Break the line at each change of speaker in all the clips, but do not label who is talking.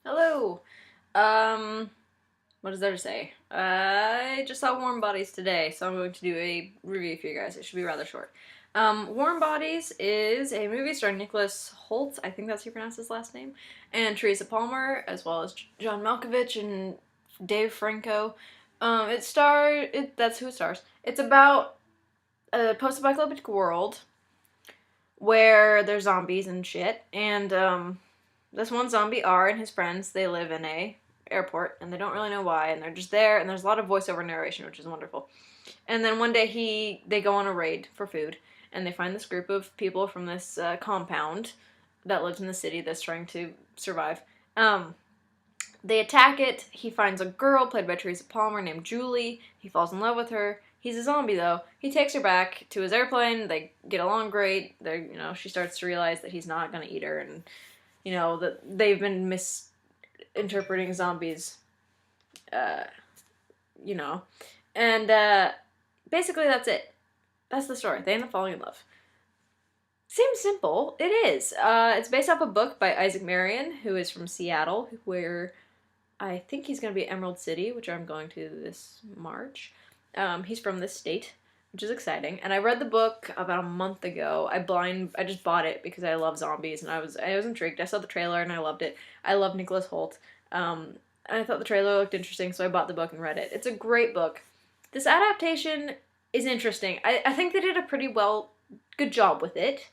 Hello. What is there to say? I just saw Warm Bodies today, so I'm going to do a review for you guys. It should be rather short. Warm Bodies is a movie starring Nicholas Hoult, I think that's how you pronounce his last name, and Teresa Palmer, as well as John Malkovich and Dave Franco. That's who it stars. It's about a post-apocalyptic world where there's zombies and shit, and this one zombie R and his friends, they live in a airport and they don't really know why, and they're just there, and there's a lot of voiceover narration, which is wonderful. And then one day they go on a raid for food, and they find this group of people from this compound that lives in the city that's trying to survive. They attack it. He finds a girl played by Teresa Palmer named Julie. He falls in love with her. He's a zombie though. He takes her back to his airplane. They get along great. She starts to realize that he's not gonna eat her, and that they've been misinterpreting zombies. And basically that's it. That's the story. They end up falling in love. Seems simple. It is. It's based off a book by Isaac Marion, who is from Seattle, where I think he's going to be at Emerald City, which I'm going to this March. He's from this state, which is exciting. And I read the book about a month ago. I just bought it because I love zombies, and I was intrigued. I saw the trailer and I loved it. I love Nicholas Hoult. And I thought the trailer looked interesting, so I bought the book and read it. It's a great book. This adaptation is interesting. I think they did a pretty good job with it,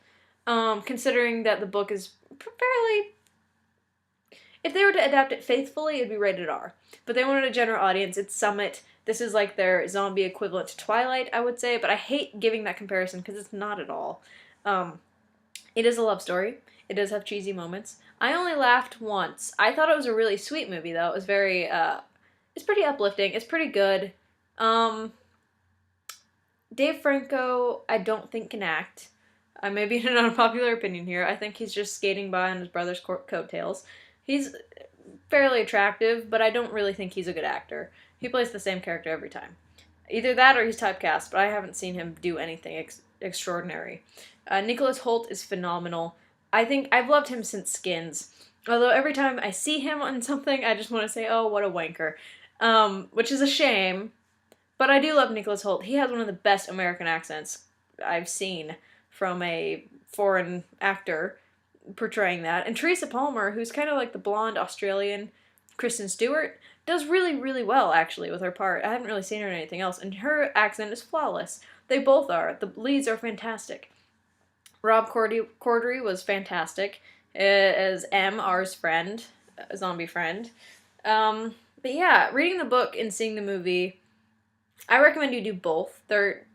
considering that the book is fairly... If they were to adapt it faithfully, it'd be rated R. But they wanted a general audience. It's Summit. This is like their zombie equivalent to Twilight, I would say, but I hate giving that comparison because it's not at all. It is a love story. It does have cheesy moments. I only laughed once. I thought it was a really sweet movie, though. It was it's pretty uplifting. It's pretty good. Dave Franco, I don't think can act. I may be an unpopular opinion here. I think he's just skating by on his brother's coattails. He's fairly attractive, but I don't really think he's a good actor. He plays the same character every time. Either that or he's typecast, but I haven't seen him do anything extraordinary. Nicholas Hoult is phenomenal. I think I've loved him since Skins. Although every time I see him on something, I just want to say, oh, what a wanker. Which is a shame. But I do love Nicholas Hoult. He has one of the best American accents I've seen from a foreign actor portraying that. And Teresa Palmer, who's kind of like the blonde Australian Kristen Stewart, does really, really well, actually, with her part. I haven't really seen her in anything else, and her accent is flawless. They both are. The leads are fantastic. Rob Corddry was fantastic as M, R's friend, zombie friend. But yeah, reading the book and seeing the movie, I recommend you do both. They're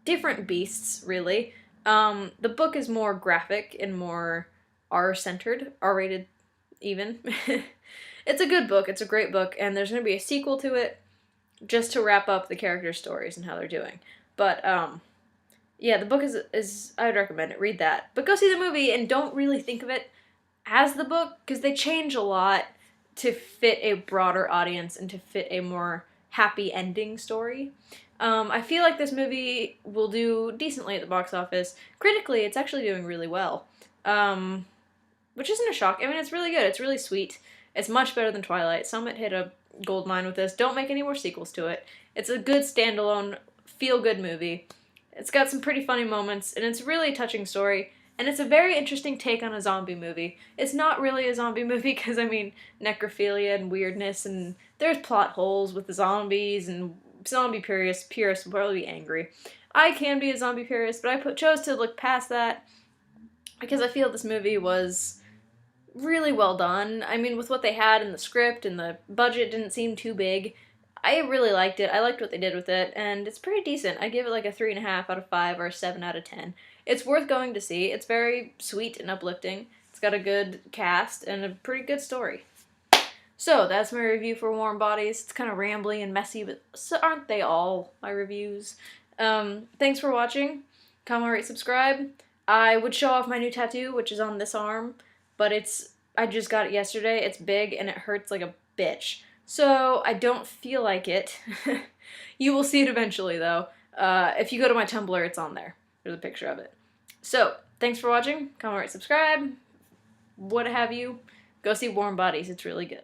different beasts, really. The book is more graphic and more R-centered, R-rated even. It's a good book. It's a great book, and there's going to be a sequel to it just to wrap up the character stories and how they're doing. But, yeah, the book is I would recommend it. Read that. But go see the movie and don't really think of it as the book, because they change a lot to fit a broader audience and to fit a more happy ending story. I feel like this movie will do decently at the box office. Critically, it's actually doing really well. Which isn't a shock. I mean, it's really good. It's really sweet. It's much better than Twilight. Summit hit a gold mine with this. Don't make any more sequels to it. It's a good standalone, feel-good movie. It's got some pretty funny moments, and it's really a touching story, and it's a very interesting take on a zombie movie. It's not really a zombie movie because, I mean, necrophilia and weirdness, and there's plot holes with the zombies, and zombie purists will probably be angry. I can be a zombie purist, but I chose to look past that because I feel this movie was really well done. I mean, with what they had in the script, and the budget didn't seem too big. I really liked it. I liked what they did with it, and it's pretty decent. I give it like a 3.5 out of 5 or a 7 out of 10. It's worth going to see. It's very sweet and uplifting. It's got a good cast and a pretty good story. So, that's my review for Warm Bodies. It's kind of rambly and messy, but so aren't they all, my reviews? Thanks for watching. Comment, rate, subscribe. I would show off my new tattoo, which is on this arm, but I just got it yesterday. It's big and it hurts like a bitch. So I don't feel like it. You will see it eventually though. If you go to my Tumblr, it's on there. There's a picture of it. So, thanks for watching. Comment, rate, subscribe. What have you. Go see Warm Bodies. It's really good.